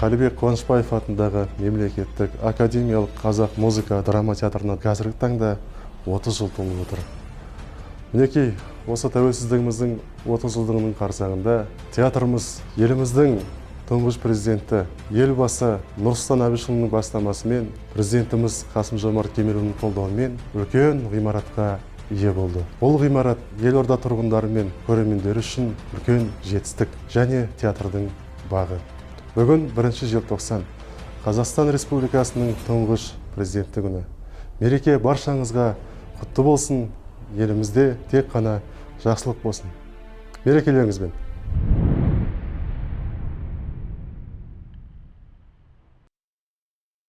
Қалибек Қуанышбаев атындағы мемлекеттік академиялық қазақ музыка драма театрына қазіргі таңда 30 жыл толып отыр. Мінекей, осы тәуелсіздігіміздің 30 жылдығының қарсаңында театрымыз еліміздің тұңғыш президенті елбасы Нұрсұлтан Әбішұлының бастамасымен президентіміз Қасым-Жомарт Кемелұлының қолдауымен үлкен ғимаратқа ие болды. Бұл ғимарат елорда тұрғындары мен көрермендері үшін үлкен жетістік және театрдың бағы. Бүгін 1 желтоқсан Қазақстан Республикасының тұңғыш президенті күні. Мереке баршаңызға құтты болсын, елімізде тек қана жақсылық болсын. Мерекелеріңізбен.